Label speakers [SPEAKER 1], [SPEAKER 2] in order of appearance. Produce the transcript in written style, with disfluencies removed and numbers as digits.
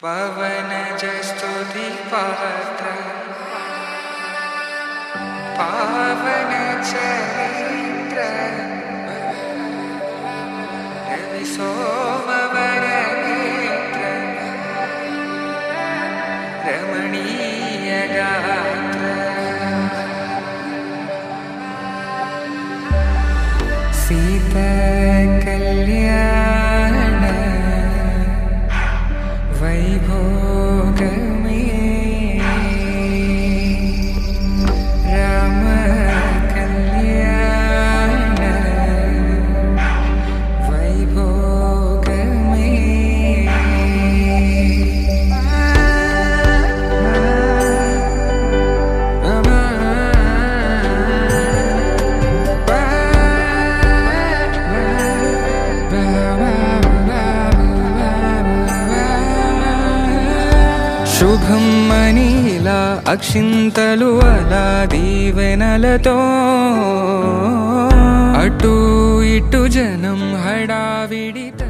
[SPEAKER 1] పవనజ స్తుతి పాత్ర పావన చరిత్ర రవి సోమవర నేత్ర రమణీయ గాత్ర సీతా కళ్యాణ వైభోగమే రామ కళ్యాణ వైభోగమే శుభం మనీలా అక్షింతలు అలా దీవెనలతో అటు ఇటు జనం హడావిడితో